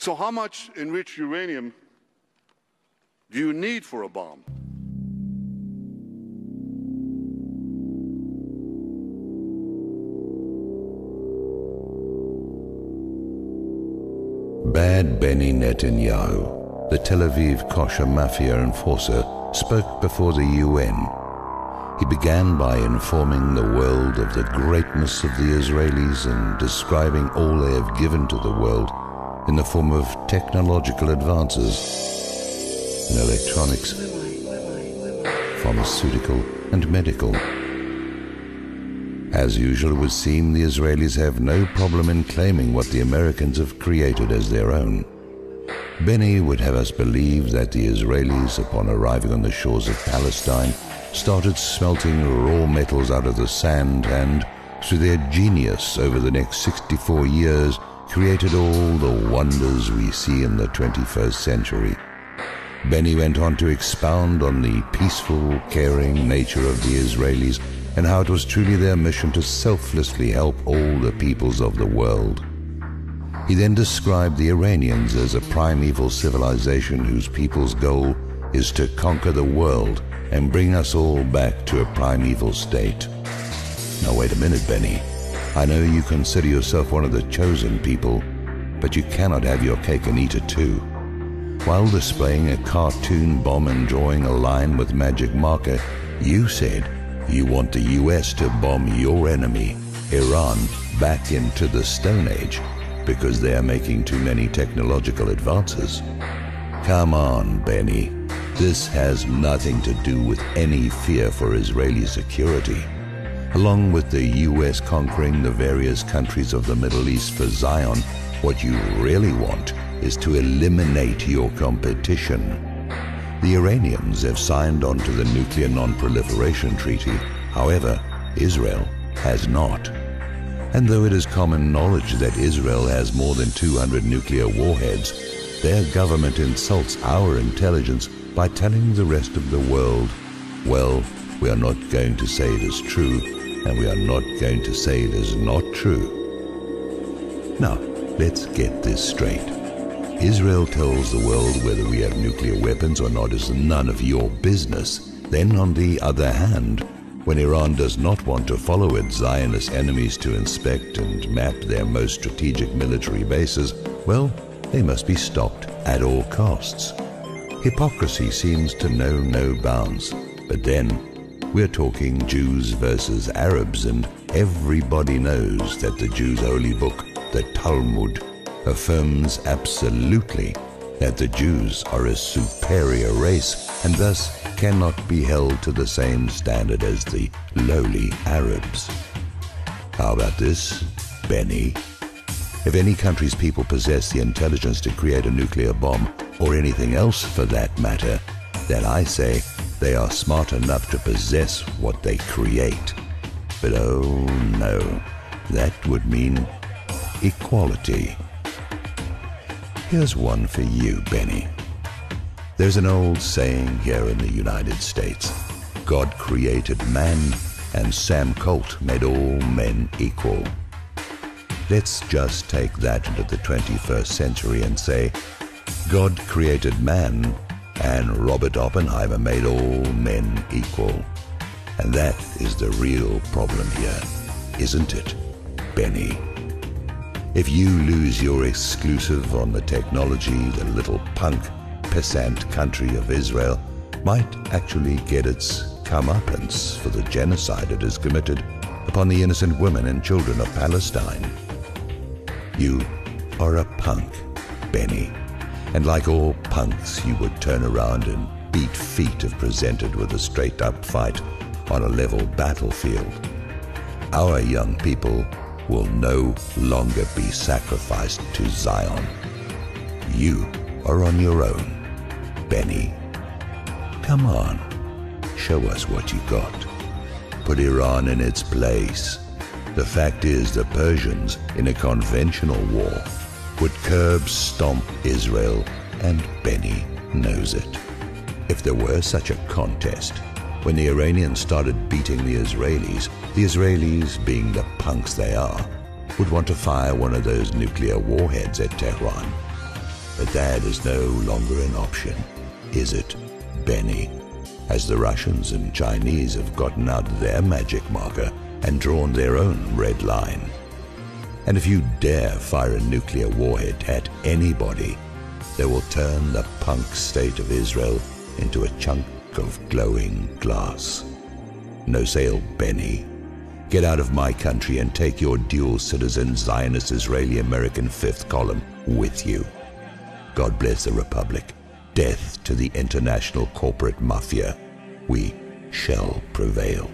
So how much enriched uranium do you need for a bomb? Bad Benny Netanyahu, the Tel Aviv Kosher Mafia enforcer, spoke before the UN. He began by informing the world of the greatness of the Israelis and describing all they have given to the world in the form of technological advances in electronics, pharmaceutical, and medical. As usual, it would seem the Israelis have no problem in claiming what the Americans have created as their own. Benny would have us believe that the Israelis, upon arriving on the shores of Palestine, started smelting raw metals out of the sand and, through their genius over the next 64 years, created all the wonders we see in the 21st century. Benny went on to expound on the peaceful, caring nature of the Israelis and how it was truly their mission to selflessly help all the peoples of the world. He then described the Iranians as a primeval civilization whose people's goal is to conquer the world and bring us all back to a primeval state. Now wait a minute, Benny. I know you consider yourself one of the chosen people, but you cannot have your cake and eat it too. While displaying a cartoon bomb and drawing a line with magic marker, you said you want the US to bomb your enemy, Iran, back into the Stone Age because they are making too many technological advances. Come on, Benny. This has nothing to do with any fear for Israeli security. Along with the US conquering the various countries of the Middle East for Zion, what you really want is to eliminate your competition. The Iranians have signed on to the Nuclear Non-Proliferation Treaty. However, Israel has not. And though it is common knowledge that Israel has more than 200 nuclear warheads, their government insults our intelligence by telling the rest of the world, well, we are not going to say it is true, and we are not going to say it is not true. Now, let's get this straight. Israel tells the world whether we have nuclear weapons or not is none of your business. Then, on the other hand, when Iran does not want to follow its Zionist enemies to inspect and map their most strategic military bases, well, they must be stopped at all costs. Hypocrisy seems to know no bounds. But then, we're talking Jews versus Arabs, and everybody knows that the Jews' holy book, the Talmud, affirms absolutely that the Jews are a superior race and thus cannot be held to the same standard as the lowly Arabs. How about this, Benny? If any country's people possess the intelligence to create a nuclear bomb, or anything else for that matter, then I say they are smart enough to possess what they create. But oh no, that would mean equality. Here's one for you, Benny. There's an old saying here in the United States: God created man, and Sam Colt made all men equal. Let's just take that into the 21st century and say, God created man, and Robert Oppenheimer made all men equal. And that is the real problem here, isn't it, Benny? If you lose your exclusive on the technology, the little punk, pissant country of Israel might actually get its comeuppance for the genocide it has committed upon the innocent women and children of Palestine. You are a punk, Benny. And like all punks, you would turn around and beat feet if presented with a straight-up fight on a level battlefield. Our young people will no longer be sacrificed to Zion. You are on your own, Benny. Come on, show us what you got. Put Iran in its place. The fact is, the Persians, in a conventional war, would curb stomp Israel, and Benny knows it. If there were such a contest, when the Iranians started beating the Israelis, being the punks they are, would want to fire one of those nuclear warheads at Tehran. But that is no longer an option, is it, Benny? As the Russians and Chinese have gotten out their magic marker and drawn their own red line. And if you dare fire a nuclear warhead at anybody, they will turn the punk state of Israel into a chunk of glowing glass. No sale, Benny. Get out of my country and take your dual citizen Zionist Israeli-American fifth column with you. God bless the Republic. Death to the international corporate mafia. We shall prevail.